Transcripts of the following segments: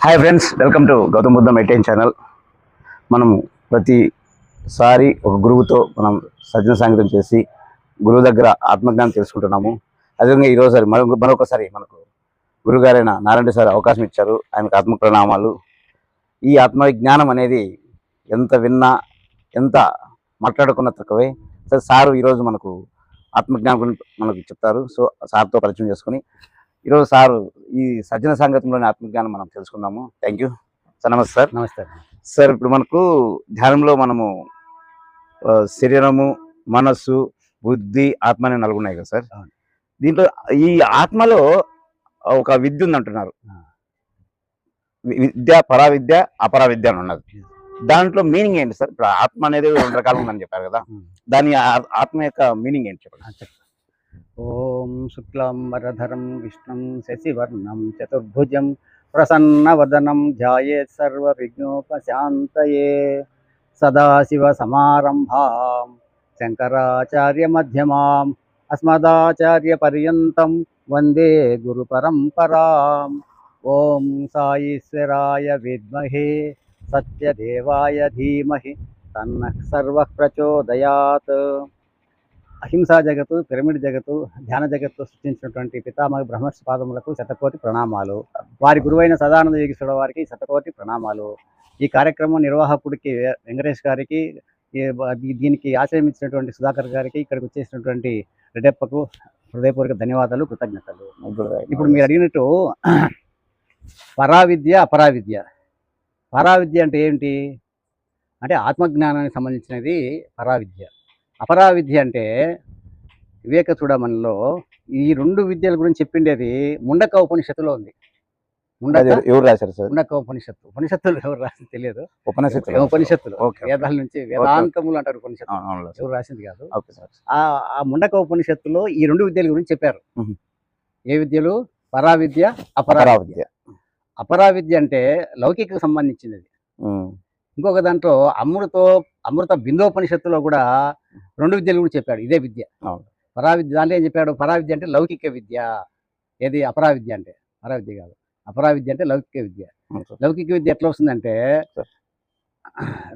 Hi friends, welcome to Gautam Buddha meditation channel. మనము ప్రతిసారి ఒక గురువుతో మనం సజ్జన సాంగత్యం చేసి గురువు దగ్గర ఆత్మజ్ఞానం తెలుసుకుంటున్నాము. అదేవిధంగా ఈరోజు మరొకసారి మనకు గురుగారైన నారాయణ సార్ అవకాశం ఇచ్చారు. ఆయనకు ఆత్మ ప్రణామాలు. ఈ ఆత్మజ్ఞానం అనేది ఎంత విన్నా ఎంత మాట్లాడుకున్న తక్కువే. సారు ఈరోజు మనకు ఆత్మజ్ఞానం గురించి మనకు చెప్తారు. సో సార్తో పరిచయం చేసుకుని ఈరోజు సారు ఈ సజ్జన సాంగత్యంలోని ఆత్మజ్ఞానం మనం తెలుసుకుందాము. Thank you sir. నమస్తే సార్. నమస్తే సార్, ఇప్పుడు మనకు ధ్యానంలో మనము శరీరము, మనస్సు, బుద్ధి, ఆత్మ అనే నలుగు ఉన్నాయి కదా సార్. దీంట్లో ఈ ఆత్మలో ఒక విద్య ఉంది అంటున్నారు. విద్య, పరావిద్య, అపరావిద్య అని ఉన్నది. దాంట్లో మీనింగ్ ఏంటి సార్? ఇప్పుడు ఆత్మ అనేది 2 రకాలు ఉందని చెప్పారు కదా, దాని ఆత్మ యొక్క మీనింగ్ ఏంటి చెప్పండి. ఓం శుక్లాంబరధరం విష్ణుం శశివర్ణం చతుర్భుజం ప్రసన్నవదనం ధ్యాయేత్ సర్వవిఘ్నోపశాంతయే. సదాశివ సమారంభాం శంకరాచార్య మధ్యమాం అస్మదాచార్య పర్యంతం వందే గురు పరంపరాం. ఓం సాయీశ్వరాయ విద్మహే సత్యదేవాయ ధీమహి తన్నః సర్వః ప్రచోదయాత్. అహింసా జగత్తు, పిరమిడ్ జగత్తు, ధ్యాన జగత్తు సృష్టించినటువంటి పితామహ బ్రహ్మర్షి పాదములకు శతకోటి ప్రణామాలు. వారి గురువైన సదానంద యోగీశ్వరుల వారికి శతకోటి ప్రణామాలు. ఈ కార్యక్రమం నిర్వాహకుడికి వెంకటేష్ గారికి, దీనికి ఆశ్రయించినటువంటి సుధాకర్ గారికి, ఇక్కడికి వచ్చేసినటువంటి రెడ్డప్పకు హృదయపూర్వక ధన్యవాదాలు, కృతజ్ఞతలు. ఇప్పుడు మీరు అడిగినట్టు పరావిద్య, అపరావిద్య. పరావిద్య అంటే ఏంటి అంటే ఆత్మజ్ఞానానికి సంబంధించినది పరావిద్య. అపరావిద్య అంటే వివేక చూడమనిలో ఈ 2 విద్యల గురించి చెప్పిండేది ముండక ఉపనిషత్తులో ఉంది. ఎవరు రాశారు సార్? ముండక ఉపనిషత్తులు ఎవరు రాసింది తెలియదు. ఉపనిషత్తులు ఓకే. వేదాల నుంచి వేదాంతములు అంటారు ఉపనిషత్తులు, ఎవరు రాసింది కాదు. ఆ ముండక ఉపనిషత్తులో ఈ 2 విద్యల గురించి చెప్పారు. ఏ విద్యలు? పరావిద్య, అపరావిద్య. అపరావిద్య అంటే లౌకికకు సంబంధించినది. ఇంకొక దాంట్లో అమృత బిందోపనిషత్తులో కూడా 2 విద్యలు కూడా చెప్పాడు. ఇదే విద్య పరావిద్య. దాంట్లో ఏం చెప్పాడు? పరావిద్య అంటే లౌకిక విద్య. ఏది? అపరావిద్య అంటే పరావిద్య కాదు. అపరావిద్య అంటే లౌకిక విద్య. లౌకిక విద్య ఎట్లా వస్తుందంటే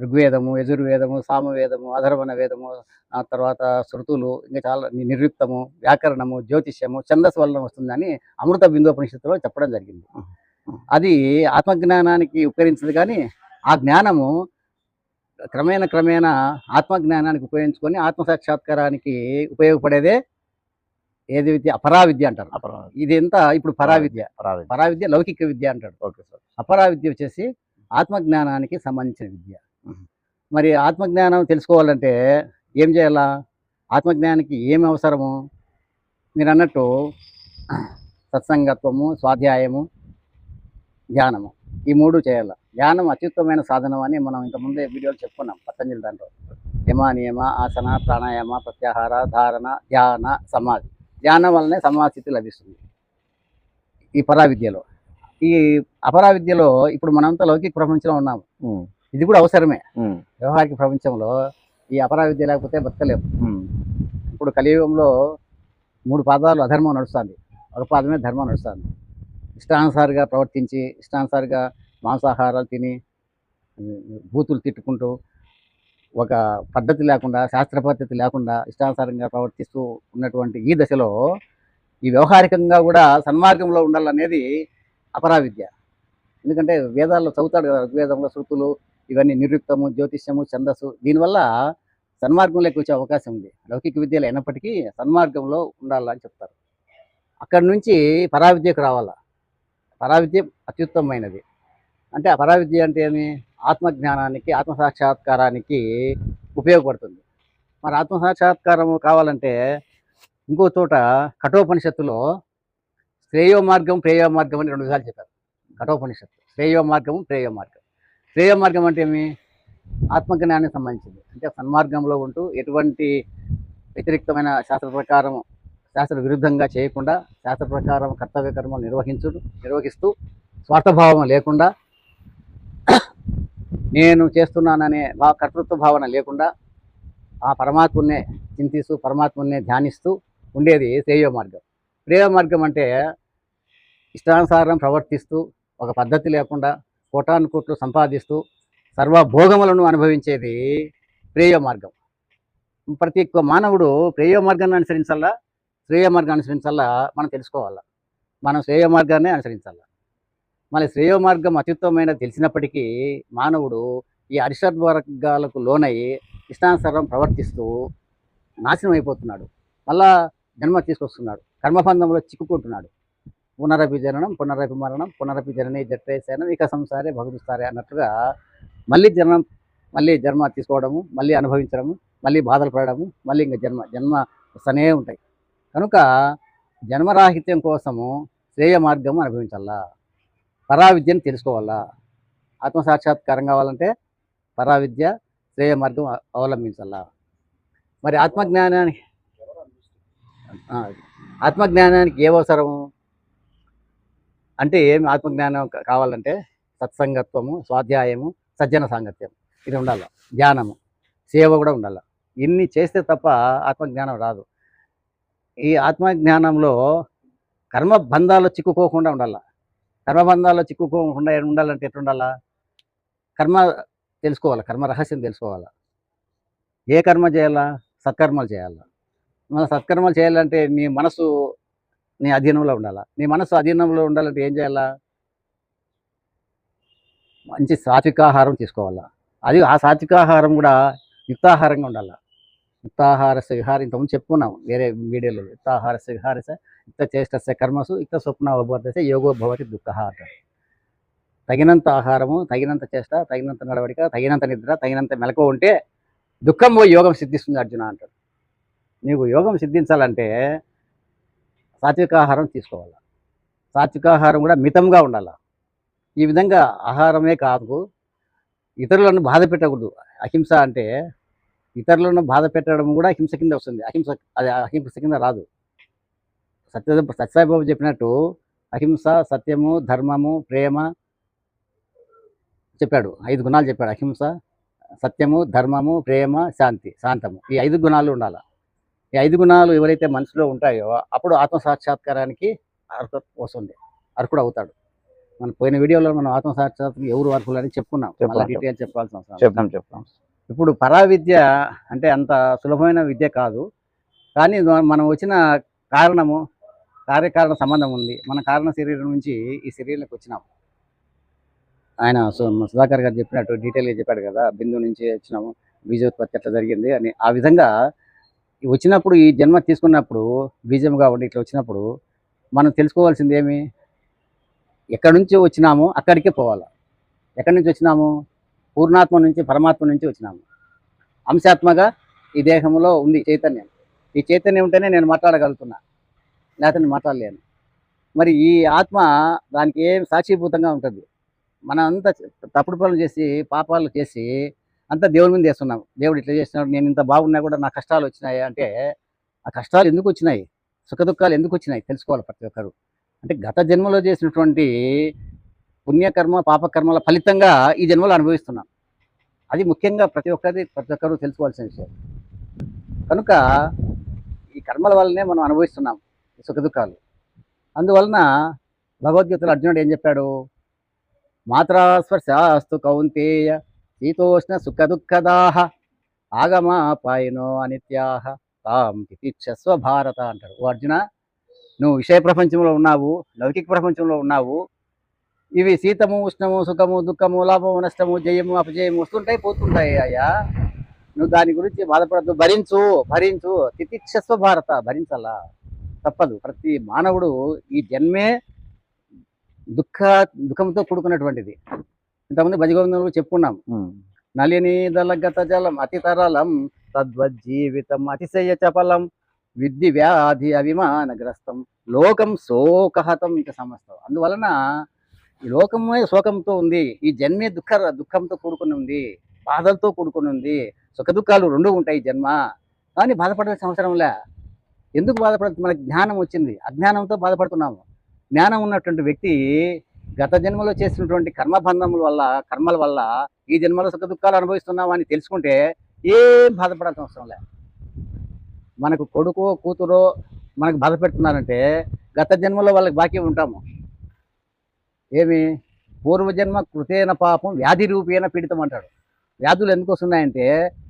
ఋగ్వేదము, యజుర్వేదము, సామవేదము, అధర్వణ వేదము, ఆ తర్వాత శృతులు, ఇంకా చాలా నిర్యుక్తము, వ్యాకరణము, జ్యోతిష్యము, ఛందస్సు వలన వస్తుందని అమృత బిందోపనిషత్తులో చెప్పడం జరిగింది. అది ఆత్మజ్ఞానానికి ఉపకరించదు. కానీ ఆ జ్ఞానము క్రమేణా ఆత్మజ్ఞానానికి ఉపయోగించుకొని ఆత్మసాక్షాత్కారానికి ఉపయోగపడేదే ఏది విద్య? అపరావిద్య అంటారు. ఇదంతా ఇప్పుడు పరావిద్య లౌకిక విద్య అంటాడు. అపరావిద్య వచ్చేసి ఆత్మజ్ఞానానికి సంబంధించిన విద్య. మరి ఆత్మజ్ఞానం తెలుసుకోవాలంటే ఏం చేయాలా? ఆత్మజ్ఞానానికి ఏమి అవసరము? మీరు అన్నట్టు సత్సంగత్వము, స్వాధ్యాయము, ధ్యానము, ఈ 3 చేయాలి. ధ్యానం అత్యుత్తమైన సాధనం అని మనం ఇంతకుముందే వీడియోలు చెప్పుకున్నాం. పతంజలి దాంట్లో యమ, నియమ, ఆసన, ప్రాణాయామ, ప్రత్యాహార, ధారణ, ధ్యాన, సమాధి. ధ్యానం వల్లనే సమాధి స్థితి లభిస్తుంది ఈ పరావిద్యలో. ఈ అపరావిద్యలో ఇప్పుడు మనంతా లౌకిక ప్రపంచంలో ఉన్నాము. ఇది కూడా అవసరమే. వ్యవహారిక ప్రపంచంలో ఈ అపరావిద్య లేకపోతే బతకలేము. ఇప్పుడు కలియుగంలో 3 పాదాలు అధర్మం నడుస్తుంది, ఒక పాదమే ధర్మం నడుస్తుంది. ఇష్టానుసారిగా ప్రవర్తించి, ఇష్టానుసారిగా మాంసాహారాలు తిని, బూతులు తిట్టుకుంటూ, ఒక పద్ధతి లేకుండా, శాస్త్ర పద్ధతి లేకుండా ఇష్టానుసారంగా ప్రవర్తిస్తూ ఉన్నటువంటి ఈ దశలో ఈ వ్యవహారికంగా కూడా సన్మార్గంలో ఉండాలనేది అపరావిద్య. ఎందుకంటే వేదాల్లో చదువుతాడు కదా, ఋగ్వేదంలో శృతులు ఇవన్నీ నిర్యుక్తము, జ్యోతిష్యము, ఛందస్సు. దీనివల్ల సన్మార్గంలోకి వచ్చే అవకాశం ఉంది. లౌకిక విద్యలు అయినప్పటికీ సన్మార్గంలో ఉండాలని చెప్తారు. అక్కడి నుంచి పరావిద్యకు రావాలా. పరావిద్య అత్యుత్తమైనది. అంటే ఆ పరావిద్య అంటే ఏమి? ఆత్మజ్ఞానానికి, ఆత్మసాక్షాత్కారానికి ఉపయోగపడుతుంది. మరి ఆత్మసాక్షాత్కారం కావాలంటే ఇంకో చోట కఠోపనిషత్తులో శ్రేయో మార్గం, ప్రేయో మార్గం అని 2 విధాలు చెప్పారు. కఠోపనిషత్తు శ్రేయో మార్గము, ప్రేయో మార్గం. శ్రేయో మార్గం అంటే ఏమి? ఆత్మజ్ఞానానికి సంబంధించింది. అంటే సన్మార్గంలో ఉంటూ ఎటువంటి వ్యతిరేక్తమైన శాస్త్ర విరుద్ధంగా చేయకుండా, శాస్త్ర ప్రకారం కర్తవ్య కర్మలు నిర్వహిస్తూ స్వార్థభావం లేకుండా, నేను చేస్తున్నాననే కర్తృత్వ భావన లేకుండా ఆ పరమాత్మనే చింతిస్తూ, పరమాత్మనే ధ్యానిస్తూ ఉండేది శ్రేయో మార్గం. ప్రేయో మార్గం అంటే ఇష్టానుసారం ప్రవర్తిస్తూ ఒక పద్ధతి లేకుండా కోటాను కోట్లు సంపాదిస్తూ సర్వభోగములను అనుభవించేది ప్రేయ మార్గం. ప్రతి ఒక్క మానవుడు ప్రేయ మార్గాన్ని అనుసరించాలా, శ్రేయ మార్గాన్ని అనుసరించాలా మనం తెలుసుకోవాలా. మనం శ్రేయ మార్గాన్ని అనుసరించాలా. మళ్ళీ శ్రేయ మార్గం అత్యుత్తమైనది తెలిసినప్పటికీ మానవుడు ఈ అరిషడ్ వర్గాలకు లోనై ఇష్టానుసారం ప్రవర్తిస్తూ నాశనం అయిపోతున్నాడు. మళ్ళా జన్మ తీసుకొస్తున్నాడు, కర్మబంధంలో చిక్కుకుంటున్నాడు. పునరపి జననం పునరపి మరణం పునరపి జనని జట్రేశానం ఇక సంసారే భగదుస్తారే అన్నట్టుగా మళ్ళీ జన్మ మళ్ళీ జన్మ తీసుకోవడము, మళ్ళీ అనుభవించడము, మళ్ళీ బాధలు పడడము, మళ్ళీ ఇంకా జన్మ వస్తూనే ఉంటాయి. కనుక జన్మరాహిత్యం కోసము శ్రేయ మార్గము అనుభవించాలా, పరావిద్యను తెలుసుకోవాలా. ఆత్మసాక్షాత్కారం కావాలంటే పరావిద్య శ్రేయ మార్గం అవలంబించాలా. మరి ఆత్మజ్ఞానానికి ఏ అవసరము అంటే ఏమి ఆత్మజ్ఞానం కావాలంటే సత్సంగత్వము, స్వాధ్యాయము, సజ్జన సాంగత్యం ఇది ఉండాలి. ధ్యానము, సేవ కూడా ఉండాలి. ఇన్ని చేస్తే తప్ప ఆత్మజ్ఞానం రాదు. ఈ ఆత్మజ్ఞానంలో కర్మబంధాల్లో చిక్కుకోకుండా ఉండాలి. కర్మబంధాల్లో చిక్కుకోకుండా ఉండాలంటే ఎట్లుండాలా? కర్మ తెలుసుకోవాలి, కర్మ రహస్యం తెలుసుకోవాలా. ఏ కర్మ చేయాలా? సత్కర్మలు చేయాలా. మన సత్కర్మలు చేయాలంటే నీ మనసు నీ అధీనంలో ఉండాలా. నీ మనసు అధీనంలో ఉండాలంటే ఏం చేయాలా? మంచి సాత్వికాహారం తీసుకోవాలా. అది ఆ సాత్వికాహారం కూడా యుక్తాహారంగా ఉండాలి. యుక్తాహారస్య విహార ఇంతకుముందు చెప్పుకున్నాం వేరే వీడియోలో. యుక్తాహారస్య విహారస్య యుక్త చేష్టస్య కర్మసు యుక్త స్వప్నవబోధస్య యోగో భవతి దుఃఖః అంటారు. తగినంత ఆహారము, తగినంత చేష్ట, తగినంత నడవడిక, తగినంత నిద్ర, తగినంత మెలకువ ఉంటే దుఃఖం పోయి యోగం సిద్ధిస్తుంది అర్జున అంటాడు. నీకు యోగం సిద్ధించాలంటే సాత్వికాహారం తీసుకోవాలి. సాత్వికాహారం కూడా మితంగా ఉండాలి. ఈ విధంగా ఆహారమే కాదు, ఇతరులను బాధ పెట్టకూడదు. అహింస అంటే ఇతరులను బాధ పెట్టడం కూడా హింస కింద వస్తుంది. అది అహింస కింద రాదు. సత్యసాయిబాబు చెప్పినట్టు అహింస, సత్యము, ధర్మము, ప్రేమ చెప్పాడు. 5 గుణాలు చెప్పాడు. అహింస, సత్యము, ధర్మము, ప్రేమ, శాంతి, శాంతము. ఈ 5 గుణాలు ఉండాలి. ఈ 5 గుణాలు ఎవరైతే మనసులో ఉంటాయో అప్పుడు ఆత్మసాక్షాత్కారానికి అర్హత వస్తుంది, అర్హుడు అవుతాడు. మన పోయిన వీడియోలో మనం ఆత్మసాక్షాత్కారం ఎవరు అర్హులు అని చెప్పుకున్నాం. మళ్ళీ డీటెయిల్ చెప్పాల్సిన అవసరం చెప్తాం. ఇప్పుడు పరావిద్య అంటే అంత సులభమైన విద్య కాదు. కానీ మనం వచ్చిన కారణము, కార్యకారణ సంబంధం ఉంది. మన కారణ శరీరం నుంచి ఈ శరీరంలోకి వచ్చినాం. ఆయన సుధాకర్ గారు చెప్పినట్టు డీటెయిల్గా చెప్పాడు కదా, బిందు నుంచి వచ్చినాము, బీజోత్పత్తి అట్లా జరిగింది అని. ఆ విధంగా వచ్చినప్పుడు ఈ జన్మ తీసుకున్నప్పుడు బీజంగా ఉండి ఇట్లా వచ్చినప్పుడు మనం తెలుసుకోవాల్సింది ఏమి? ఎక్కడి నుంచి వచ్చినామో అక్కడికే పోవాలి. ఎక్కడి నుంచి వచ్చినాము? పూర్ణాత్మ నుంచి, పరమాత్మ నుంచి వచ్చినాము. అంశాత్మగా ఈ దేహంలో ఉంది చైతన్యం. ఈ చైతన్యం ఉంటేనే నేను మాట్లాడగలుగుతున్నా, లేకపోతే నేను మాట్లాడలేను. మరి ఈ ఆత్మ దానికి ఏం సాక్షిభూతంగా ఉంటుంది. మనం అంతా తప్పుడు పనులు చేసి, పాపాలు చేసి అంతా దేవుడి మీద చేస్తున్నాం. దేవుడు ఇట్లా చేస్తున్నాడు, నేను ఇంత బాగున్నా కూడా నా కష్టాలు వచ్చినాయి అంటే ఆ కష్టాలు ఎందుకు వచ్చినాయి, సుఖదుఖాలు ఎందుకు వచ్చినాయి తెలుసుకోవాలి ప్రతి ఒక్కరు. అంటే గత జన్మలో చేసినటువంటి పుణ్యకర్మ, పాపకర్మల ఫలితంగా ఈ జన్మలో అనుభవిస్తున్నాం. అది ముఖ్యంగా ప్రతి ఒక్కరు తెలుసుకోవాల్సిన విషయం. కనుక ఈ కర్మల వల్లనే మనం అనుభవిస్తున్నాం ఈ సుఖదుఖాలు. అందువలన భగవద్గీతలో అర్జునుడు ఏం చెప్పాడు? మాత్రాస్పర్శాస్తు కౌంతేయ శీతోష్ణ సుఖ దుఃఖదాహ ఆగమాపాయనో అనిత్యాహ తాం తితిక్షస్వ భారత అంటాడు. ఓ అర్జున, నువ్వు విషయ ప్రపంచంలో ఉన్నావు, లౌకిక ప్రపంచంలో ఉన్నావు. ఇవి శీతము, ఉష్ణము, సుఖము, దుఃఖము, లాభము, నష్టము, జయము, అపజయము వస్తుంటాయి, పోతుంటాయి. అయ్యా, నువ్వు దాని గురించి బాధపడద్దు, భరించు తితిక్షస్వ భారత, భరించాలా, తప్పదు. ప్రతి మానవుడు ఈ జన్మే దుఃఖంతో కూడుకున్నటువంటిది. ఇంతకుముందు భజగోవిందంలో చెప్పుకున్నాం. నలిని దళగత జలం అతి తరలం తద్వజ్జీవితం అతిశయ చపలం విద్ధి వ్యాధి అభిమానగ్రస్తం లోకం శోకహతం ఇంక సమస్తం. అందువలన ఈ లోకమే శోకంతో ఉంది. ఈ జన్మే దుఃఖంతో కూడుకుని ఉంది, బాధలతో కూడుకుని ఉంది. సుఖ దుఃఖాలు 2 ఉంటాయి జన్మ. కానీ బాధపడాల్సిన అవసరంలే. ఎందుకు బాధపడదు? మనకి జ్ఞానం వచ్చింది, అజ్ఞానంతో బాధపడుతున్నాము. జ్ఞానం ఉన్నటువంటి వ్యక్తి గత జన్మలో చేసినటువంటి కర్మల వల్ల ఈ జన్మలో సుఖ దుఃఖాలు అనుభవిస్తున్నాం అని తెలుసుకుంటే ఏం బాధపడాల్సిన అవసరం లే. మనకు కొడుకో కూతురో మనకు బాధ పెడుతున్నారంటే గత జన్మలో వాళ్ళకి బాకీ ఉంటాము. ఏమి పూర్వజన్మ కృతేన పాపం వ్యాధి రూపేణ పీడితం అంటాడు. వ్యాధులు ఎందుకు వస్తున్నాయంటే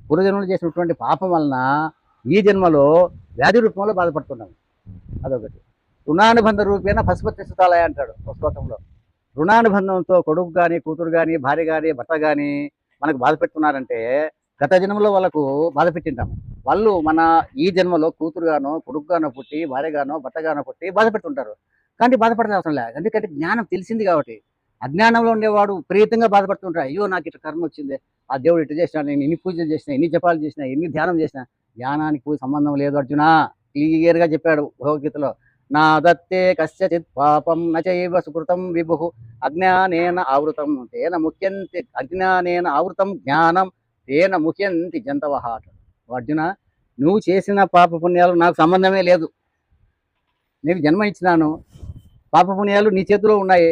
పూర్వజన్మలు చేసినటువంటి పాపం వలన ఈ జన్మలో వ్యాధి రూపంలో బాధపడుతున్నాం. అదొకటి. రుణానుబంధ రూపేణ పశుపతి సుతాలయ అంటాడు ఒక శ్లోకంలో. రుణానుబంధంతో కొడుకు కానీ, కూతురు కానీ, భార్య కానీ, భర్త కానీ మనకు బాధ పెడుతున్నారంటే గత జన్మలో వాళ్ళకు బాధ పెట్టింటాం. వాళ్ళు మన ఈ జన్మలో కూతురుగానో, కొడుకుగానో పుట్టి, భార్యగానో, భర్తగానో పుట్టి బాధ పెడుతుంటారు. కానీ బాధపడాల్సిన అవసరం లేదు. ఎందుకంటే జ్ఞానం తెలిసింది కాబట్టి. అజ్ఞానంలో ఉండేవాడు విపరీతంగా బాధపడుతుంటాడు. అయ్యో నాకు ఇట్లా కర్మ వచ్చింది, ఆ దేవుడు ఇట్లా చేసినా, నేను ఇన్ని పూజలు చేసినా, ఎన్ని జపాలు చేసినా, ఎన్ని ధ్యానం చేసినా. ధ్యానానికి పూజ సంబంధం లేదు అర్జున. క్లియర్గా చెప్పాడు భగవద్గీతలో. నా దత్తే కస్యచిత్ పాపం నచైవ సుకృతం విభు అజ్ఞానేన ఆవృతం తేన ముఖ్యంతి అజ్ఞానేన ఆవృతం జ్ఞానం తేన ముఖ్యంతి జంతవః. అర్జున, నువ్వు చేసిన పాప పుణ్యాలు నాకు సంబంధమే లేదు. నీకు జన్మ ఇచ్చినాను, పాప పుణ్యాలు నీ చేతిలో ఉన్నాయి.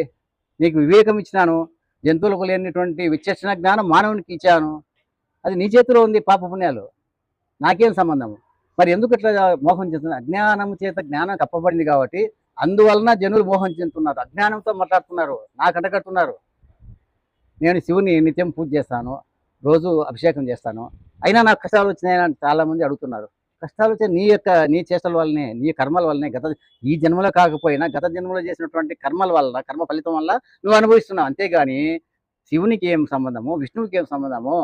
నీకు వివేకం ఇచ్చినాను, జంతువులకు లేనిటువంటి విచక్షణ జ్ఞానం మానవునికి ఇచ్చాను. అది నీ చేతిలో ఉంది. పాప పుణ్యాలు నాకేం సంబంధము? మరి ఎందుకు ఇట్లా మోహం చెందుతున్నారు? అజ్ఞానం చేత జ్ఞానం కప్పబడింది కాబట్టి అందువలన జనులు మోహం చెందుతున్నారు, అజ్ఞానంతో మాట్లాడుతున్నారు, నాకు అంటగడుతున్నారు. నేను శివుని నిత్యం పూజ చేస్తాను, రోజు అభిషేకం చేస్తాను, అయినా నాకు కష్టాలు వచ్చినాయని చాలామంది అడుగుతున్నారు. కష్టాలు వచ్చే నీ చేష్టల వల్లనే, నీ కర్మల వల్లనే. ఈ జన్మలో కాకపోయినా గత జన్మలో చేసినటువంటి కర్మల వల్ల, కర్మ ఫలితం వల్ల నువ్వు అనుభవిస్తున్నావు. అంతేగాని శివునికి ఏం సంబంధము, విష్ణువుకి ఏం సంబంధము,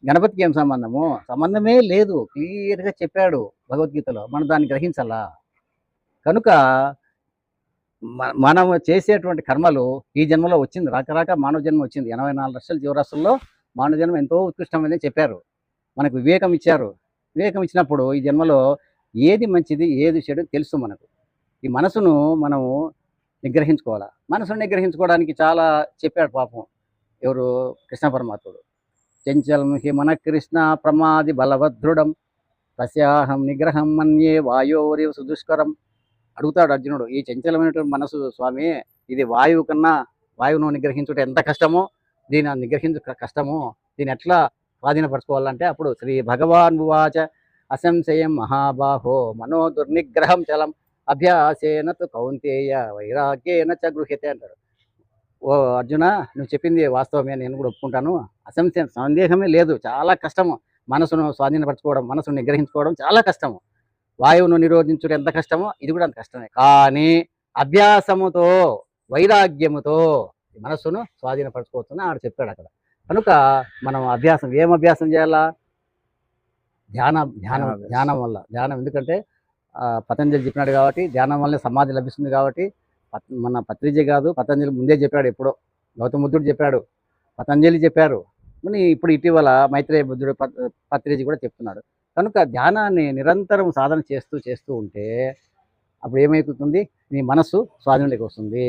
గణపతికి ఏం సంబంధము? సంబంధమే లేదు. క్లియర్గా చెప్పాడు భగవద్గీతలో. మనం దాన్ని గ్రహించాలా. కనుక మనం చేసేటువంటి కర్మలు ఈ జన్మలో వచ్చింది, రాక మానవ జన్మ వచ్చింది. 84 లక్షల జీవరాశుల్లో మానవ జన్మ ఎంతో ఉత్కృష్టమైనది చెప్పారు. మనకు వివేకం ఇచ్చారు. వివేకం ఇచ్చినప్పుడు ఈ జన్మలో ఏది మంచిది, ఏది చెడు తెలుసు మనకు. ఈ మనసును మనము నిగ్రహించుకోవాలా. మనసును నిగ్రహించుకోవడానికి చాలా చెప్పాడు పాపం ఎవరు, కృష్ణ పరమాత్ముడు. చంచలం హి మన కృష్ణ ప్రమాది బలవదృఢం తస్యాహం నిగ్రహం మన్యే వాయోరేవ సుదుష్కరం. అడుగుతాడు అర్జునుడు, ఈ చంచలమైనటువంటి మనసు స్వామి, ఇది వాయువు కన్నా, వాయువును నిగ్రహించుట ఎంత కష్టమో, దీన్ని నిగ్రహించు కష్టమో, దీన్ని ఎట్లా స్వాధీనపరచుకోవాలంటే అప్పుడు శ్రీ భగవాన్ ఉవాచ అసంశయం మహాబాహో మనో దుర్నిగ్రహం చలం అభ్యాసేన తు కౌంతేయ వైరాగ్యేన చ గృహ్యతే అంటాడు. ఓ అర్జున, నువ్వు చెప్పింది వాస్తవమే, నేను కూడా ఒప్పుకుంటాను. అసంశయం, సందేహమే లేదు. చాలా కష్టము మనసును స్వాధీనపరచుకోవడం, మనసును నిగ్రహించుకోవడం చాలా కష్టము. వాయువును నిరోధించడం ఎంత కష్టమో ఇది కూడా అంత కష్టమే. కానీ అభ్యాసముతో, వైరాగ్యముతో మనసును స్వాధీనపరచుకోవచ్చని ఆడు చెప్పాడు అక్కడ. కనుక మనం ఏం అభ్యాసం చేయాలా? ధ్యానం వల్ల. ధ్యానం ఎందుకంటే పతంజలి చెప్పినాడు కాబట్టి, ధ్యానం వల్లే సమాధి లభిస్తుంది కాబట్టి. మన పత్రిజీ కాదు, పతంజలి ముందే చెప్పాడు. ఎప్పుడో గౌతమ బుద్ధుడు చెప్పాడు, పతంజలి చెప్పారు, మరి ఇప్పుడు ఇటీవల మైత్రేయ బుద్ధుడు పత్రిజీ కూడా చెప్తున్నాడు. కనుక ధ్యానాన్ని నిరంతరం సాధన చేస్తూ ఉంటే అప్పుడు ఏమైపోతుంది? నీ మనస్సు స్వాధీనంలోకి వస్తుంది.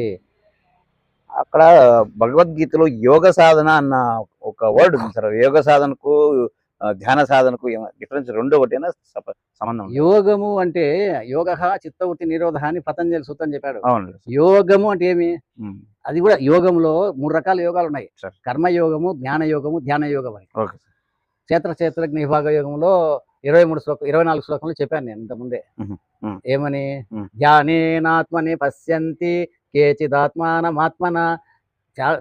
అక్కడ భగవద్గీతలో యోగ సాధన అన్న ఒక వర్డ్ ఉంది సార్. యోగ సాధనకు ధ్యాన సాధనకు డిఫరెన్స్ రెండు ఒకటేనా, సంబంధం? యోగము అంటే యోగ చిత్తవృత్తి నిరోధ అని పతంజలి సూత్రం చెప్పాడు. అవును. యోగము అంటే ఏమి? అది కూడా యోగంలో 3 రకాల యోగాలు ఉన్నాయి. కర్మయోగము, జ్ఞాన యోగము, ధ్యాన యోగం అని. క్షేత్రజ్ఞ విభాగ యోగంలో 24 శ్లోకంలో చెప్పాను నేను ఇంతకుముందే. ఏమని? ధ్యానేనాత్మని పశ్యంతి కేచిదాత్మానమాత్మన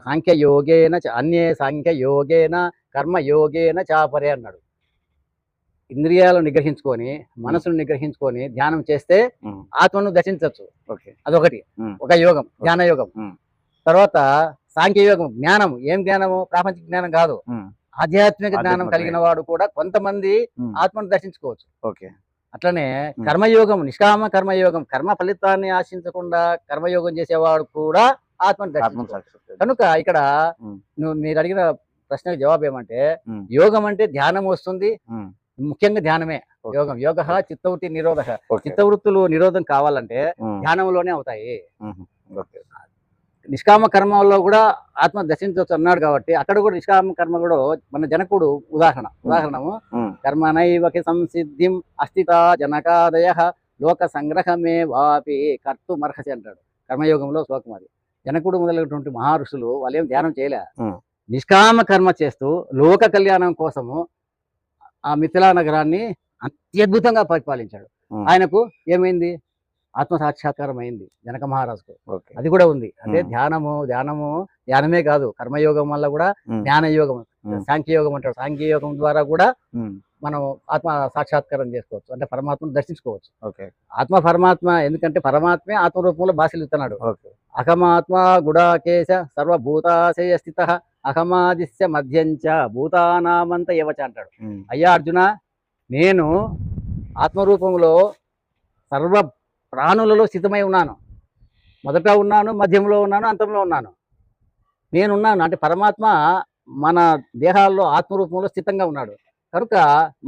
సాంఖ్యయోగేన అన్యే సాంఖ్యయోగేన కర్మయోగేన చాపరే అన్నాడు. ఇంద్రియాలను నిగ్రహించుకొని, మనసును నిగ్రహించుకొని ధ్యానం చేస్తే ఆత్మను దర్శించవచ్చు. అదొకటి, ఒక యోగం, ధ్యాన యోగం. తర్వాత సాంఖ్యయోగం, జ్ఞానం. ఏం జ్ఞానము? ప్రాపంచిక జ్ఞానం కాదు, ఆధ్యాత్మిక జ్ఞానం కలిగిన వాడు కూడా కొంతమంది ఆత్మను దర్శించుకోవచ్చు. అట్లనే కర్మయోగం, నిష్కామ కర్మయోగం, కర్మ ఫలితాన్ని ఆశించకుండా కర్మయోగం చేసేవాడు కూడా ఆత్మను దర్శించుకోవచ్చు. కనుక ఇక్కడ మీరు అడిగిన ప్రశ్నకు జవాబు ఏమంటే, యోగం అంటే ధ్యానం వస్తుంది. ముఖ్యంగా ధ్యానమే యోగం. యోగ చిత్తవృత్తి నిరోధ. చిత్తవృత్తులు నిరోధం కావాలంటే ధ్యానంలోనే అవుతాయి. నిష్కామ కర్మలో కూడా ఆత్మ దర్శించవచ్చు అన్నాడు కాబట్టి అక్కడ కూడా నిష్కామ కర్మ కూడా మన జనకుడు ఉదాహరణము కర్మనైవకి సంసిద్ధిం అస్థిత జనకాదయ లోక సంగ్రహమే వాపి కర్తుమర్హసి అంటాడు కర్మయోగంలో శ్లోకం. అది జనకుడు మొదలైనటువంటి మహర్షులు వాళ్ళు ఏం ధ్యానం చేయలే, నిష్కామ కర్మ చేస్తూ లోక కళ్యాణం కోసము ఆ మిథిలా నగరాన్ని అత్యద్భుతంగా పరిపాలించాడు. ఆయనకు ఏమైంది? ఆత్మ సాక్షాత్కారం అయింది జనక మహారాజుకు. అది కూడా ఉంది. అంటే ధ్యానము ధ్యానమే కాదు, కర్మయోగం వల్ల కూడా జ్ఞానయోగం, సాంఖ్యయోగం అంటారు. సాంఖ్యయోగం ద్వారా కూడా మనం ఆత్మ సాక్షాత్కారం చేసుకోవచ్చు, అంటే పరమాత్మను దర్శించుకోవచ్చు. ఓకే. ఆత్మ పరమాత్మ, ఎందుకంటే పరమాత్మే ఆత్మరూపంలో భాషలుతున్నాడు. ఓకే. అహమాత్మ గుడాకేశ సర్వభూతాశయ స్థిత అహమాదిశ్య మధ్యంచ భూతానామంత ఏవచ అంటాడు. అయ్యా అర్జున, నేను ఆత్మరూపంలో సర్వ ప్రాణులలో స్థితమై ఉన్నాను. మొదట ఉన్నాను, మధ్యంలో ఉన్నాను, అంతంలో ఉన్నాను. నేనున్నాను అంటే పరమాత్మ మన దేహాల్లో ఆత్మరూపంలో స్థితంగా ఉన్నాడు. కనుక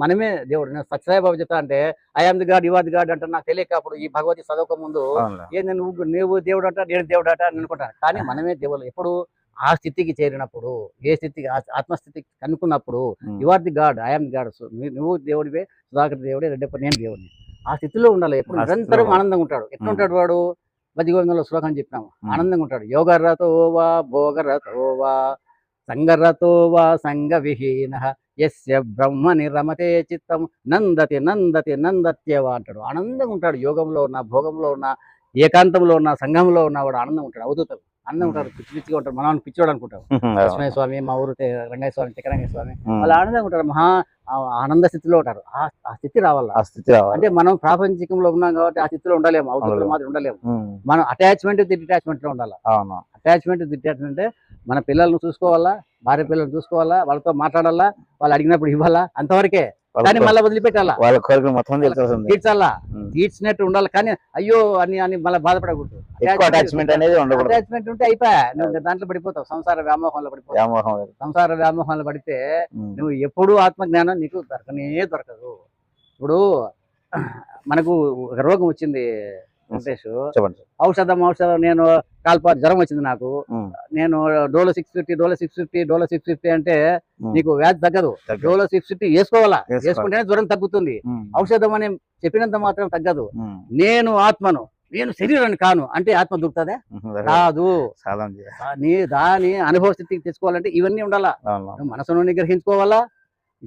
మనమే దేవుడు. నేను సత్యసాయిబాబు చెప్తా అంటే I am the God, you are the God అంటే నాకు తెలియక అప్పుడు ఈ భగవతి చదవక ముందు ఏంది నువ్వు దేవుడు అంట, నేను దేవుడు అంట అని అనుకుంటాను. కానీ మనమే దేవుడు. ఎప్పుడు ఆ స్థితికి చేరినప్పుడు, ఏ స్థితికి ఆత్మస్థితికి కనుక్కున్నప్పుడు you are the God, I am the God. నువ్వు దేవుడివే, సుధాకర్ దేవుడే, రెడ్డప్ప నేను దేవుడిని. ఆ స్థితిలో ఉండాలి. ఎప్పుడు నిరంతరం ఆనందంగా ఉంటాడు. ఎట్లుంటాడు వాడు? భజగోవిందంలో శ్లోకం చెప్పినాము, ఆనందంగా ఉంటాడు. యోగరతో వా భోగరతో వా సంగరతో వా సంగ విహీన యస్య బ్రహ్మని రమతే చిత్తం నందతి నందతి నందత్యవా అంటాడు. ఆనందంగా ఉంటాడు. యోగంలో ఉన్న, భోగంలో ఉన్న, ఏకాంతంలో ఉన్న, సంఘంలో ఉన్న వాడు ఆనందంగా ఉంటాడు. అవధూతలు ఆనందంగా ఉంటారు. పిచ్చి పిచ్చిగా ఉంటారు. మనం పిచ్చోడు అనుకుంటాం. లక్ష్మయ్య స్వామి, మా ఊరు రంగయ్య స్వామి, తిక్కరంగయ్య స్వామి, వాళ్ళు ఆనందంగా ఉంటారు. మహా ఆనంద స్థితిలో ఉంటారు. ఆ స్థితి రావాలి. ఆ స్థితి అంటే మనం ప్రాపంచికంలో ఉన్నాం కాబట్టి ఆ స్థితిలో ఉండలేము. అవధూతలు మాత్రం ఉండలేము. మనం అటాచ్మెంట్ డిటాచ్మెంట్ లో ఉండాలి. అటాచ్మెంట్ డిటాచ్మెంట్ అంటే మన పిల్లలను చూసుకోవాలా, భార్య పిల్లలను చూసుకోవాలా, వాళ్ళతో మాట్లాడాలా, వాళ్ళు అడిగినప్పుడు ఇవ్వాలా, అంతవరకే. కానీ మళ్ళీ వదిలిపెట్టాలా, వాళ్ళ కోరికలు మొత్తం తీర్చాలా, తీర్చినట్టు ఉండాలి. కానీ అయ్యో అని అని మళ్ళీ బాధపడకూడదు. అటాచ్మెంట్ అనేది ఉండకూడదు. అటాచ్మెంట్ ఉంటే అయిపోయా, నువ్వు దాంట్లో పడిపోతావు, సంసార వ్యామోహంలో పడిపోతావు. సంసార వ్యామోహంలో పడితే నువ్వు ఎప్పుడూ ఆత్మజ్ఞానం నీకు దొరకదు. ఇప్పుడు మనకు ఒక రోగం వచ్చింది వెంకటేష్, ఔషధం నేను కాల్పాటు జ్వరం వచ్చింది నాకు, నేను డోలో 650 అంటే నీకు వ్యాధి తగ్గదు. డోలో 650 వేసుకోవాలా, వేసుకుంటేనే జ్వరం తగ్గుతుంది. ఔషధం అని చెప్పినంత మాత్రం తగ్గదు. నేను ఆత్మను, నేను శరీరాన్ని కాను అంటే ఆత్మ దొరుకుతుందా? కాదు. దాని అనుభవ స్థితికి తెచ్చుకోవాలంటే ఇవన్నీ ఉండాలా. మనసును నిగ్రహించుకోవాలా,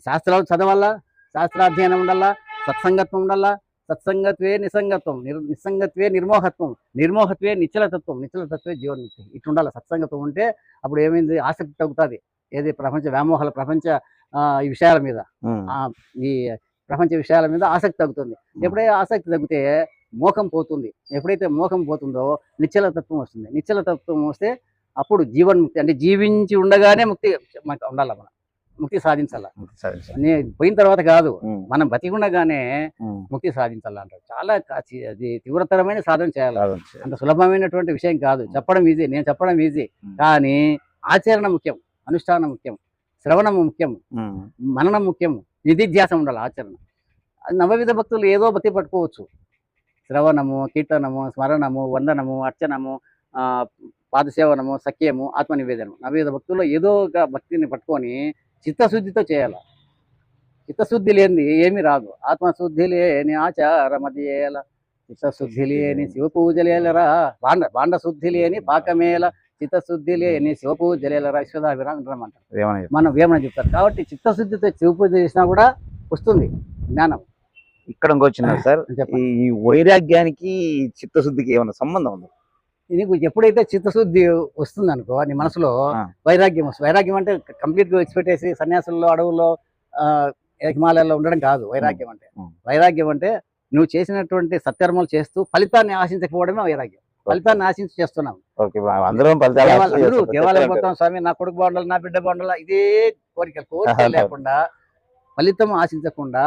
శాస్త్రాలు చదవాలా, శాస్త్రాధ్యయనం ఉండాలా, సత్సంగత్వం ఉండాలా, సత్సంగత్వే నిసంగత్వం, నిస్సంగత్వే నిర్మోహత్వం, నిర్మోహత్వే నిశ్చలతత్వం, నిశ్చలతత్వే జీవన్ముక్తి. ఇట్లా ఉండాలి. సత్సంగత్వం ఉంటే అప్పుడు ఏమైంది, ఆసక్తి తగ్గుతుంది. ఏది ప్రపంచ వ్యామోహాల, ప్రపంచ ఈ విషయాల మీద, ఈ ప్రపంచ విషయాల మీద ఆసక్తి తగ్గుతుంది. ఎప్పుడైతే ఆసక్తి తగ్గితే మోహం పోతుంది. ఎప్పుడైతే మోహం పోతుందో నిశ్చలతత్వం వస్తుంది. నిశ్చలతత్వం వస్తే అప్పుడు జీవన్ముక్తి, అంటే జీవించి ఉండగానే ముక్తి ఉండాలి. మనం ముక్తి సాధించాలా, పోయిన తర్వాత కాదు, మనం బతికుండగానే ముక్తి సాధించాలా అంటారు. చాలా అది తీవ్రతరమైన సాధన చేయాలి. అంత సులభమైనటువంటి విషయం కాదు. చెప్పడం ఈజీ, నేను చెప్పడం ఈజీ, కానీ ఆచరణ ముఖ్యం, అనుష్ఠానం ముఖ్యం, శ్రవణము ముఖ్యం, మననం ముఖ్యం, నిధిధ్యాసం ఉండాలి. ఆచరణ. నవవిధ భక్తులు ఏదో భక్తి పట్టుకోవచ్చు. శ్రవణము, కీర్తనము, స్మరణము, వందనము, అర్చనము, పాదసేవనము, సఖ్యము, ఆత్మనివేదనము. నవవిధ భక్తుల్లో ఏదో ఒక భక్తిని పట్టుకొని చిత్తశుద్ధితో చేయాలి. చిత్తశుద్ధి లేనిది ఏమీ రాదు. ఆత్మశుద్ధి లేని ఆచారమదేల, చిత్తశుద్ధి లేని శివపూజలేలరా, బాండ శుద్ధి లేని పాకమేల, చిత్తశుద్ధి లేని శివపూజలేలరా, విశ్వదాభిరామ అంటారు. మనం వేమన చెప్తారు. కాబట్టి చిత్తశుద్ధితో శివపూజ చేసినా కూడా వస్తుంది జ్ఞానం. ఇక్కడ ఇంకొచ్చిన సార్, ఈ వైరాగ్యానికి చిత్తశుద్ధికి ఏమైనా సంబంధం ఉందా? నీకు ఎప్పుడైతే చిత్తశుద్ధి వస్తుంది అనుకో, నీ మనసులో వైరాగ్యం వస్తుంది. వైరాగ్యం అంటే కంప్లీట్గా విడిచిపెట్టేసి సన్యాసుల్లో, అడవుల్లో, హిమాలయాల్లో ఉండడం కాదు వైరాగ్యం అంటే. వైరాగ్యం అంటే నువ్వు చేసినటువంటి సత్కర్మలు చేస్తూ ఫలితాన్ని ఆశించకపోవడమే వైరాగ్యం. ఫలితాన్ని ఆశించి చేస్తున్నాం. దేవాలయం పోతాం, స్వామి నా కొడుకు బాగుండాలి, నా బిడ్డ బాగుండాలి, ఇదే కోరికలు లేకుండా, ఫలితం ఆశించకుండా,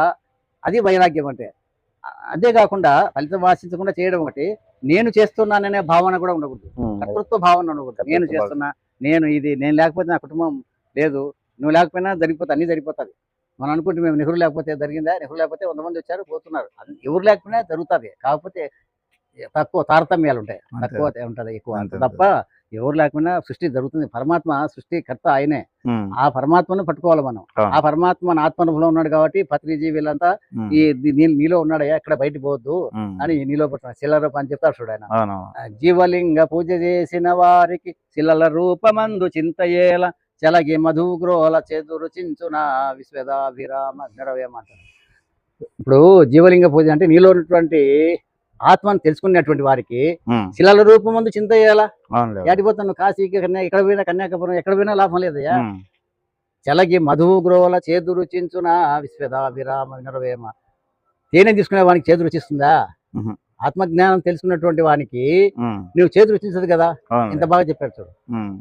అది వైరాగ్యం అంటే. అదే కాకుండా ఫలితం ఆశించకుండా చేయడం ఒకటి, నేను చేస్తున్నాననే భావన కూడా ఉండకూడదు. కర్తృత్వ భావన ఉండకూడదు. నేను చేస్తున్నా, నేను లేకపోతే నా కుటుంబం లేదు, నువ్వు లేకపోయినా జరిగిపోతుంది, అన్ని జరిగిపోతుంది. మనం అనుకుంటే మేము నెహ్రూ లేకపోతే జరిగిందా, నెహ్రూ లేకపోతే 100 మంది వచ్చారు పోతున్నారు, ఎవరు లేకపోయినా జరుగుతుంది. కాకపోతే తక్కువ తారతమ్యాలు ఉంటాయి, తక్కువ ఉంటుంది, ఎక్కువ తప్ప ఎవరు లేకపోయినా సృష్టి జరుగుతుంది. పరమాత్మ సృష్టికర్త ఆయనే. ఆ పరమాత్మను పట్టుకోవాలి మనం. ఆ పరమాత్మ ఆత్మనుభవంలో ఉన్నాడు కాబట్టి పత్రిజీ వీళ్ళంతా నీలో ఉన్నాడయ్యా, ఎక్కడ బయట పోవద్దు అని నీలో పట్టుకున్నాడు. శిలల రూపం అని చెప్తాడు చూడు ఆయన. జీవలింగ పూజ చేసిన వారికి శిలల రూపమందు చింతయేల, చలగి మధుగ్రోల చేదురు చించున విశ్వదాభిరామ అంటారు. ఇప్పుడు జీవలింగ పూజ అంటే నీలో ఉన్నటువంటి ఆత్మను తెలుసుకున్నటువంటి వారికి ఉమ్, శిలల రూపం ముందు చింత చేయాలా? అవునులే. ఏడిపోతాను కాశీకి ఎక్కడ పోయినా కన్యాకుమారి ఎక్కడ పోయినా లాభం లేదయ్యా. ఉమ్, చలగి మధువు గ్రోవల చేదు రుచించున విశ్వద విరామ వినరవేమ. తేనె తీసుకునే వానికి చేదు రుచిస్తుందా? ఉహు, ఆత్మజ్ఞానం తెలుసుకున్నటువంటి వానికి ఉమ్, నువ్వు చేదు రుచించదు కదా. అవునులే. ఎంత బాగా చెప్పాడు చూడు ఉమ్,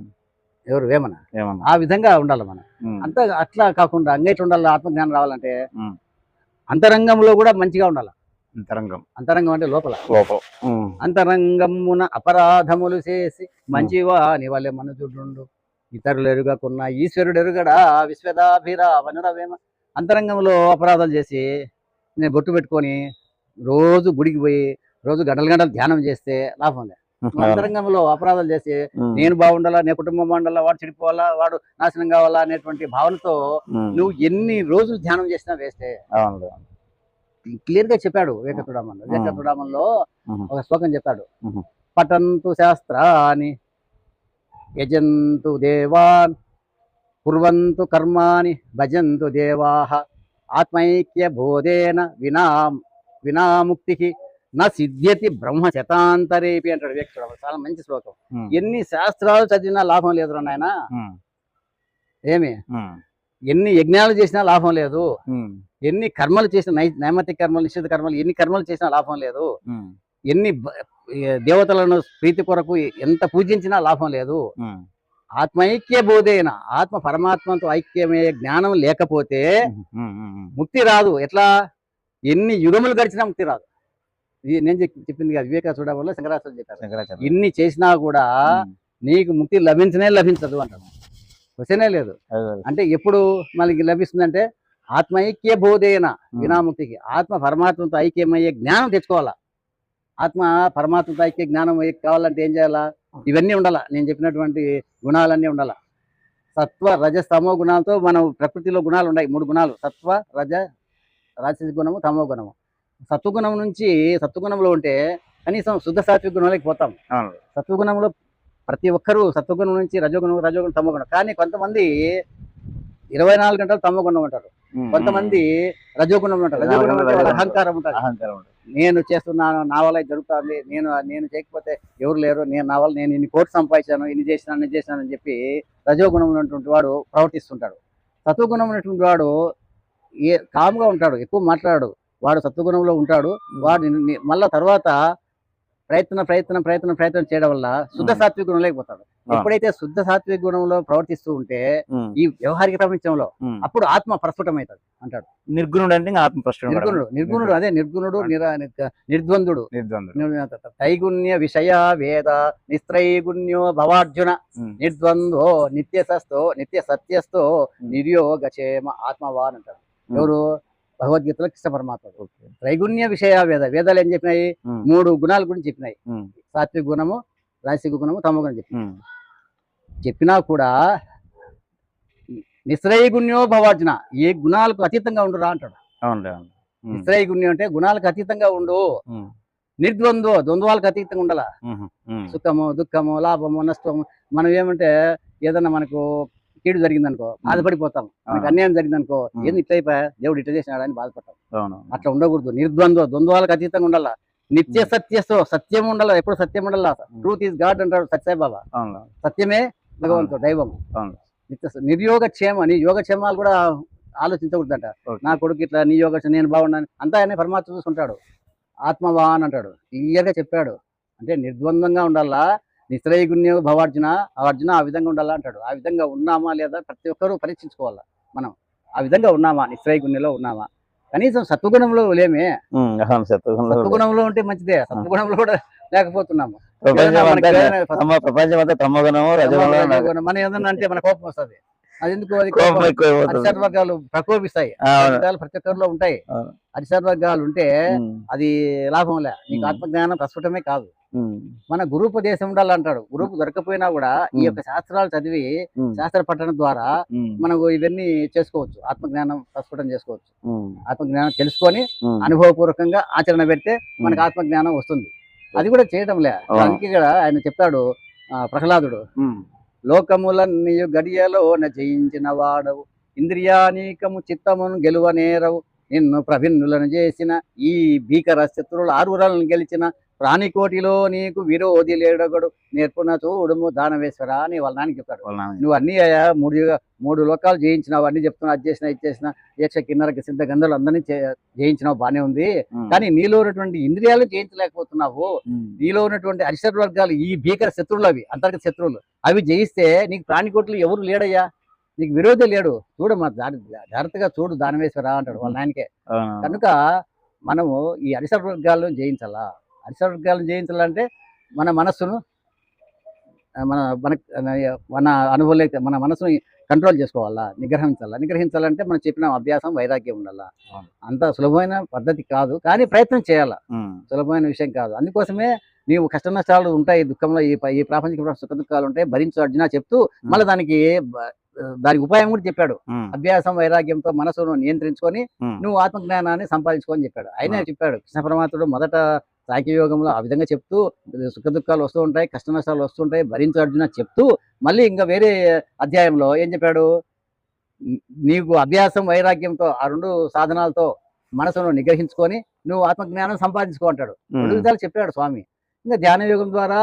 ఎవరు వేమన. ఏమన్నా. ఆ విధంగా ఉండాలి మనం. ఉమ్, అంత అట్లా కాకుండా అంగేట్లా ఉండాలి. ఆత్మజ్ఞానం రావాలంటే ఉమ్, అంతరంగంలో కూడా మంచిగా ఉండాలి. అంతరంగం అంతరంగం అంటే లోపల. లోపం. ఉమ్, అంతరంగమున అపరాధములు చేసి మంచివాని వలె మనుజుడుండు ఇతరులు ఎరుగకున్న ఈశ్వరుడు ఎరుగడా విశ్వదాభిరామ వినరవేమ. అంతరంగంలో అపరాధాలు చేసి నేను బొట్టు పెట్టుకొని రోజు గుడికి పోయి రోజు గంటలు గంటలు ధ్యానం చేస్తే లాభం లేదు. నువ్వు అంతరంగంలో అపరాధాలు చేసి ఉమ్, నేను బాగుండాలా, నీ కుటుంబం బాగుండాలా, వాడు చెడిపోవాలా, వాడు నాశనం కావాలా అనేటువంటి భావనతో ఉమ్, నువ్వు ఎన్ని రోజులు ధ్యానం చేసినా వేస్తే. అవునులే. క్లియర్ గా చెప్పాడు వివేకచూడామణిలో. వివేకచూడామణిలో ఉహు, ఒక శ్లోకం చెప్పాడు. ఉహు, పఠంతు శాస్త్రాని యజంతు దేవాన్ కుర్వంతు కర్మాని భజంతు దేవాః ఆత్మైక్య బోధేన వినాముక్తికి నా సిద్ధ్యతి బ్రహ్మ శతాంతరేపి అంటాడు వివేకచూడామణి. చాలా మంచి శ్లోకం. ఉమ్, ఎన్ని శాస్త్రాలు చదివినా లాభం లేదు నాయన. ఉమ్, ఏమి ఉమ్, ఎన్ని యజ్ఞాలు చేసినా లాభం లేదు. ఉమ్, ఎన్ని కర్మలు చేసినా నైమిత్తిక కర్మలు, నిషిద్ధ కర్మలు, ఎన్ని కర్మలు చేసినా లాభం లేదు. ఉమ్, ఎన్ని దేవతలను ప్రీతి కొరకు ఎంత పూజించినా లాభం లేదు. ఉమ్, ఆత్మైక్య బోధేన ఆత్మ పరమాత్మతో ఐక్యమే జ్ఞానం లేకపోతే ఉమ్, ఉమ్, ముక్తి రాదు. ఎట్లా? ఎన్ని యుగములు గడిచినా ముక్తి రాదు. ఇది నేను చెప్పింది కాదు, వివేకాచూడ వల్ల శంకరాచార్యులు చెప్పారు. శంకరాచార్య. ఇన్ని చేసినా కూడా ఉమ్, నీకు ముక్తి లభించదు అంటాడు. క్వశ్చనే లేదు. అదే. అంటే ఎప్పుడు మనకి లభిస్తుందంటే ఆత్మైక్య బోధేన వినాముక్తికి. ఆత్మ పరమాత్మతో ఐక్యమయ్యే జ్ఞానం తెచ్చుకోవాలా. ఆత్మ పరమాత్మతో ఐక్య జ్ఞానం కావాలంటే ఏం చేయాలా? ఇవన్నీ ఉండాలా, నేను చెప్పినటువంటి గుణాలన్నీ ఉండాలా. సత్వ రజ తమో గుణాలతో మనం ప్రకృతిలో గుణాలు ఉన్నాయి. 3 గుణాలు: సత్వ రజ రాజసిక గుణము, తమో గుణము. సత్వగుణం నుంచి సత్వగుణంలో ఉంటే కనీసం శుద్ధ సాత్విక గుణంలోకి పోతాం. అవును. సత్వగుణంలో ప్రతి ఒక్కరూ సత్వగుణం నుంచి రజోగుణం, తమో గుణం. కానీ కొంతమంది 24 గంటలు తమో గుణం ఉంటారు, కొంతమంది రజోగుణం ఉంటారు. రజోగుణం అంటే వాళ్ళ అహంకారం ఉంటుంది. అహంకారం ఉంటుంది. నేను చేస్తున్నాను, నా వల్ల ఇది జరుగుతుంది, నేను చేయకపోతే ఎవరు లేరు, నా వల్ల నేను ఇన్ని కోట్లు సంపాదించాను, ఇన్ని చేసినాను అని చెప్పి రజోగుణం ఉన్నటువంటి వాడు ప్రవర్తిస్తుంటాడు. సత్వగుణం ఉన్నటువంటి వాడు కామ్గా ఉంటాడు, ఎక్కువ మాట్లాడాడు. వాడు సత్వగుణంలో ఉంటాడు. వాడు మళ్ళా తర్వాత ప్రయత్నం చేయడం వల్ల శుద్ధ సాత్విక గుణంలో అయిపోతాడు. ఎప్పుడైతే శుద్ధ సాత్విక గుణంలో ప్రవర్తిస్తూ ఉంటే ఈ వ్యవహారిక ప్రపంచంలో అప్పుడు ఆత్మ ప్రస్ఫుటం అవుతుంది అంటాడు. నిర్గుణుడు అంటే ఆత్మ ప్రస్ఫుటం. నిర్గుణుడు అదే నిర్గుణుడు, నిర్ద్వందుడు. త్రైగుణ్య విషయ వేద నిస్త్రైగుణ్యో భవార్జున నిర్ద్వంద్వో నిత్య సత్యస్థో నిర్యోగక్షేమ ఆత్మవాన్ అంటాడు. ఎవరు? భగవద్గీతలో కృష్ణ పరమాత్మ. త్రైగుణ్య విషయ వేదాలు ఏం చెప్పినాయి? 3 గుణాల గురించి చెప్పినాయి. సాత్విక గుణము, రాజసిక గుణము, తమో గుణం చెప్పినా కూడా నిస్త్రైగుణ్యో భవార్జున, ఏ గుణాలకు అతీతంగా ఉండురా అంటాడు. నిస్త్రైగుణ్యం అంటే గుణాలకు అతీతంగా ఉండు. ద్వంద్వాలకు అతీతంగా ఉండాల. సుఖము, దుఃఖము, లాభము, నష్టము. మనం ఏమంటే ఏదన్నా మనకు కీడు జరిగిందనుకో బాధపడిపోతాం. మనకు అన్యాయం జరిగిందనుకో ఏంది ఇట్లా అయిపోయా, దేవుడు ఇట్లా చేసినాడు అని బాధపడతాం. అట్లా ఉండకూడదు. ద్వంద్వాలకు అతీతంగా ఉండాల. నిత్య సత్యం ఉండాల. ఎప్పుడు సత్యం ఉండాల. ట్రూత్ ఈజ్ గాడ్ అంటాడు సత్యసాయిబాబా. సత్యమే భగవంతుడు, దైవం. నిర్యోగక్షేమ, నీ యోగక్షేమాలు కూడా ఆలోచించకూడదంట. నా కొడుకు ఇట్లా, నీ యోగక్షేమ, నేను బాగున్నాను అంతా ఆయన పరమాత్మ చూసుకుంటాడు. ఆత్మవాన్ అంటాడు. క్లియర్గా చెప్పాడు. అంటే నిర్ద్వందంగా ఉండాలా. నిస్త్రైగుణ్యో భవార్జున, అర్జున ఆ విధంగా ఉండాలా అంటాడు. ఆ విధంగా ఉన్నామా లేదా ప్రతి ఒక్కరూ పరీక్షించుకోవాలా. మనం ఆ విధంగా ఉన్నామా, నిస్త్రైగుణ్యంలో ఉన్నామా? కనీసం సత్వగుణంలో లేమే. సత్వగుణంలో ఉంటే మంచిదే. సత్వగుణంలో కూడా లేకపోతున్నాము. మనం ఏదన్నా అంటే మన కోపం వస్తుంది. అది ఎందుకు? అది అరిషడ్వర్గాలు ప్రకోపిస్తాయి. ప్రతి ఒక్కరిలో ఉంటాయి. అరిషడ్వర్గాలు ఉంటే అది లాభం లే. నీకు ఆత్మజ్ఞానం ప్రస్ఫుటమే కాదు. మన గురూపదేశం ఉండాలంటాడు. గురువు దొరకపోయినా కూడా ఈ యొక్క శాస్త్రాలు చదివి శాస్త్ర పఠనం ద్వారా మనం ఇవన్నీ చేసుకోవచ్చు. ఆత్మజ్ఞానం ప్రస్ఫుటం చేసుకోవచ్చు. ఆత్మజ్ఞానం తెలుసుకొని అనుభవపూర్వకంగా ఆచరణ పెడితే మనకు ఆత్మజ్ఞానం వస్తుంది. అది కూడా చేయడం లే. అందుకే కూడా ఆయన చెప్తాడు ప్రహ్లాదుడు, లోకములన్నీ గడియలో జయించిన వాడవు, ఇంద్రియానీకము చిత్తమును గెలువనేరవు, నిన్ను ప్రభిన్నులను చేసిన ఈ భీకర శత్రువుల ఆరువురాలను గెలిచిన ప్రాణికోటిలో నీకు విరోధి లేడగడు నేర్పున చూడుము దానవేశ్వర అని వాళ్ళ నాన్నకి చెప్తాడు. వాళ్ళ నాన్న. నువ్వు అన్ని అయ్యా మూడు లోకాలు జయించినావు, అన్ని చెప్తున్నావు, అది చేసినా ఇది చేసినా యక్ష కిన్నరకి సిద్ధ గంధలు అందరినీ జయించినావు, బానే ఉంది. కానీ నీలో ఉన్నటువంటి ఇంద్రియాలు జయించలేకపోతున్నావు. నీలో ఉన్నటువంటి అరిషడ్ వర్గాలు ఈ భీకర శత్రువులు, అవి అంతర్గత శత్రువులు, అవి జయిస్తే నీకు ప్రాణికోట్లు ఎవరు లేడయ్యా, నీకు విరోధి లేడు, చూడమ్మా జాగ్రత్తగా చూడు దానవేశ్వర అంటాడు వాళ్ళ నాయనకే. కనుక మనము ఈ అరిషడ్ వర్గాలను జయించాలా. అరిషడ్ వర్గాలను జయించాలంటే మన మనస్సును మన మన మన అనుభవం మన మనసుని కంట్రోల్ చేసుకోవాలా, నిగ్రహించాలంటే మనం చెప్పిన అభ్యాసం వైరాగ్యం ఉండాలా. అంత సులభమైన పద్ధతి కాదు, కానీ ప్రయత్నం చేయాలా. సులభమైన విషయం కాదు. అందుకోసమే నీవు కష్ట నష్టాలు ఉంటాయి, దుఃఖంలో ఈ ప్రాపంచిక సుఖ దుఃఖాలు ఉంటాయి, భరించు అర్జున చెప్తూ మళ్ళీ దానికి ఉపాయం కూడా చెప్పాడు. అభ్యాసం వైరాగ్యంతో మనసును నియంత్రించుకొని నువ్వు ఆత్మజ్ఞానాన్ని సంపాదించుకొని చెప్పాడు. అయినా చెప్పాడు కృష్ణ పరమాత్ముడు మొదట సాంఖ్యయోగంలో ఆ విధంగా చెప్తూ సుఖ దుఃఖాలు వస్తూ ఉంటాయి, కష్ట నష్టాలు వస్తుంటాయి, భరించు అర్జున చెప్తూ మళ్ళీ ఇంకా వేరే అధ్యాయంలో ఏం చెప్పాడు, నీకు అభ్యాసం వైరాగ్యంతో ఆ రెండు సాధనాలతో మనసును నిగ్రహించుకొని నువ్వు ఆత్మజ్ఞానం సంపాదించుకో అంటాడు. రెండు విధాలు చెప్పాడు స్వామి. ఇంకా ధ్యాన యోగం ద్వారా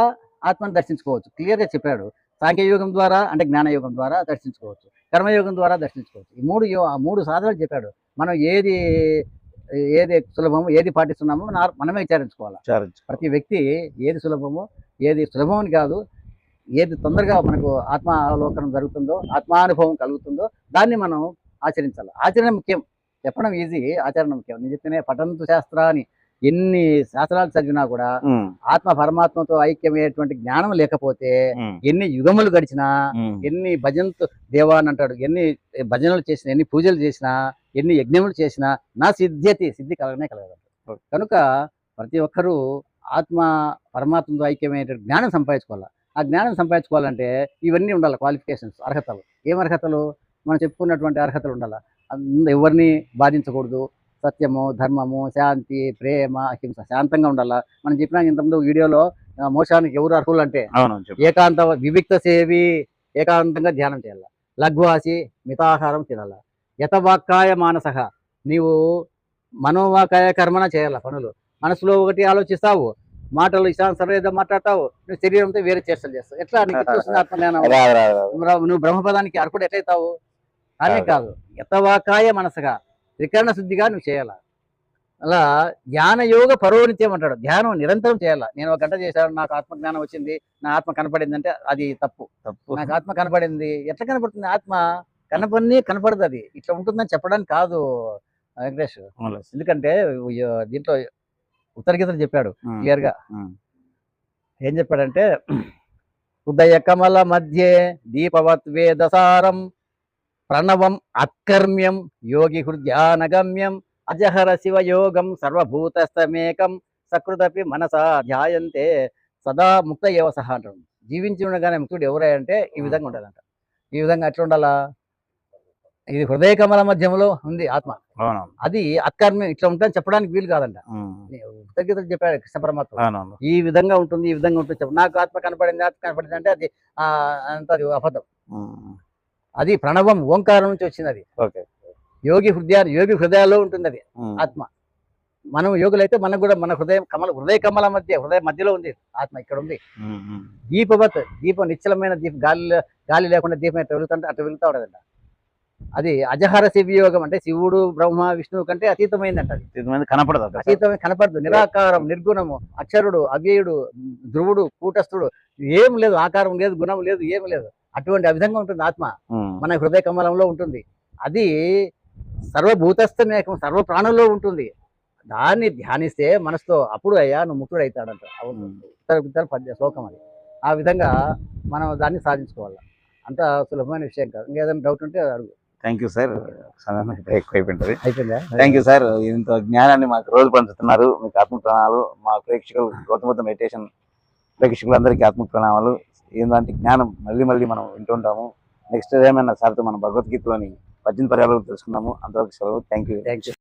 ఆత్మను దర్శించుకోవచ్చు, క్లియర్గా చెప్పాడు. సాంఖ్యయోగం ద్వారా అంటే జ్ఞానయోగం ద్వారా దర్శించుకోవచ్చు, కర్మయోగం ద్వారా దర్శించుకోవచ్చు. ఈ మూడు సాధనలు చెప్పాడు. మనం ఏది సులభమో ఏది పాటిస్తున్నామో మనమే విచారించుకోవాలి. ప్రతి వ్యక్తి ఏది సులభమో ఏది సులభమని కాదు, ఏది తొందరగా మనకు ఆత్మావలోకనం జరుగుతుందో, ఆత్మానుభవం కలుగుతుందో దాన్ని మనం ఆచరించాలి. ఆచరణ ముఖ్యం, చెప్పడం ఈజీ, ఆచరణ ముఖ్యం. నేను చెప్తేనే పఠంతు శాస్త్రాన్ని, ఎన్ని శాస్త్రాలు చదివినా కూడా ఆత్మ పరమాత్మతో ఐక్యమయ్యేటువంటి జ్ఞానం లేకపోతే ఎన్ని యుగములు గడిచినా, ఎన్ని భజనలు దేవా అని అంటాడు, ఎన్ని భజనలు చేసినా, ఎన్ని పూజలు చేసినా, ఎన్ని యజ్ఞములు చేసినా నా సిద్ధి కలగనే కలగదు. కనుక ప్రతి ఒక్కరూ ఆత్మ పరమాత్మతో ఐక్యమైనటువంటి జ్ఞానం సంపాదించుకోవాలి. ఆ జ్ఞానం సంపాదించుకోవాలంటే ఇవన్నీ ఉండాలి, క్వాలిఫికేషన్స్, అర్హతలు. ఏం అర్హతలు? మనం చెప్పుకున్నటువంటి అర్హతలు ఉండాలి. ఎవరిని బాధించకూడదు, సత్యము, ధర్మము, శాంతి, ప్రేమ, అహింస, శాంతంగా ఉండాలా. మనం చెప్పినా ఇంతకుముందు వీడియోలో మోక్షానికి ఎవరు అర్హులు అంటే ఏకాంత వివిక్త సేవి, ఏకాంతంగా ధ్యానం చేయాల, లఘ్వాసి, మితాహారం తినాల, యతవాక్కాయ మానసః, నీవు మనోవాకాయ కర్మన చేయాల పనులు. మనసులో ఒకటి ఆలోచిస్తావు, మాటలు ఇష్టానుసారం ఏదో మాట్లాడతావు, నువ్వు శరీరంతో వేరే చేష్టలు చేస్తావు. ఎట్లా నీకు వస్తుంది ఆత్మజ్ఞానం? నువ్వు బ్రహ్మపదానికి అర్హుడు ఎట్లయితావు? అనే కాదు, యతవాకాయ మనసగా త్రికరణ శుద్ధిగా నువ్వు చేయాల. అలా ధ్యానయోగ పరోనిత్యం అంటాడు. ధ్యానం నిరంతరం చేయాల. నేను 1 గంట చేశాను, నాకు ఆత్మజ్ఞానం వచ్చింది, నా ఆత్మ కనపడింది అంటే అది తప్పు. నాకు ఆత్మ కనపడింది, ఎట్లా కనపడుతుంది? ఆత్మ కనపడదు, అది ఇట్లా ఉంటుందని చెప్పడానికి కాదు వెంకటేష్. ఎందుకంటే దీంట్లో ఉత్తర గీతలు చెప్పాడు క్లియర్గా. ఏం చెప్పాడంటే, ఉదయ కమల మధ్యే దీపవత్ వేదసారం ప్రణవం అత్కర్మ్యం యోగి హృద్యానగమ్యం అజహర శివయోగం సర్వభూతస్థమేకం సకృదపి మనసా ధ్యాయంతే సదా ముక్త ఏవసహ అంటాడు. జీవించి ఉండగానే ముక్తుడు ఎవరై అంటే ఈ విధంగా ఉండాలంట. ఈ విధంగా ఎట్లా ఉండాలా? ఇది హృదయ కమల మధ్యంలో ఉంది ఆత్మ, అది అత్కర్మ్యం ఇట్లా ఉంటుందని చెప్పడానికి వీలు కాదంట. కృతజ్ఞతలు చెప్పాడు కృష్ణ పరమాత్మ. ఈ విధంగా ఉంటుంది, ఈ విధంగా ఉంటుంది చెప్పు. నాకు ఆత్మ కనపడింది అంటే అది అంత అబద్ధం. అది ప్రణవం, ఓంకారం నుంచి వచ్చింది. అది యోగి హృదయాల్లో ఉంటుంది అది ఆత్మ. మనం యోగులైతే మనకు కూడా మన హృదయ కమల మధ్యలో ఉంది ఆత్మ, ఇక్కడ ఉంది. దీపవత్, దీపం నిశ్చలమైన దీపం, గాలి లేకుండా దీపం ఎట్లా వెలుగుతుంటే అట్లా వెలుగుతా ఉండదంట. అది అజహర శివయోగం అంటే శివుడు బ్రహ్మ విష్ణువు కంటే అతీతమైందంట. కనపడదు, నిరాకారం, నిర్గుణము, అక్షరుడు, అవ్యయుడు, ధ్రువుడు, కూటస్థుడు, ఏం లేదు, ఆకారం లేదు, గుణం లేదు, ఏం లేదు. అటువంటి ఆ విధంగా ఉంటుంది ఆత్మ, మన హృదయ కమలంలో ఉంటుంది. అది సర్వభూతస్థమేకం, సర్వ ప్రాణుల్లో ఉంటుంది. దాన్ని ధ్యానిస్తే మనసుతో అప్పుడు అయ్యా నువ్వు ముక్తుడు అవుతాడంట. అవును, ఉత్తర శ్లోకం అది. ఆ విధంగా మనం దాన్ని సాధించుకోవాలి. అంత సులభమైన విషయం కాదు. ఇంకేదైనా డౌట్ ఉంటే అడుగు. థ్యాంక్ యూ సార్, ఎక్కువైపోయింది. అయిపోయిందా? థ్యాంక్ యూ సార్, ఇంత జ్ఞానాన్ని మాకు రోజు పంచుతున్నారు. మీకు ఆత్మ ప్రణామాలు. మా ప్రేక్షకులు గౌతమ మెడిటేషన్ ప్రేక్షకులందరికీ ఆత్మ ప్రణామాలు. ఏంటంటే జ్ఞానం మళ్ళీ మనం వింటుంటాము. నెక్స్ట్ ఏమైనా సార్తో మనం భగవద్గీతలోని 18 పర్యాలు తెలుసుకున్నాము. అంతవరకు సెలవు. Thank you.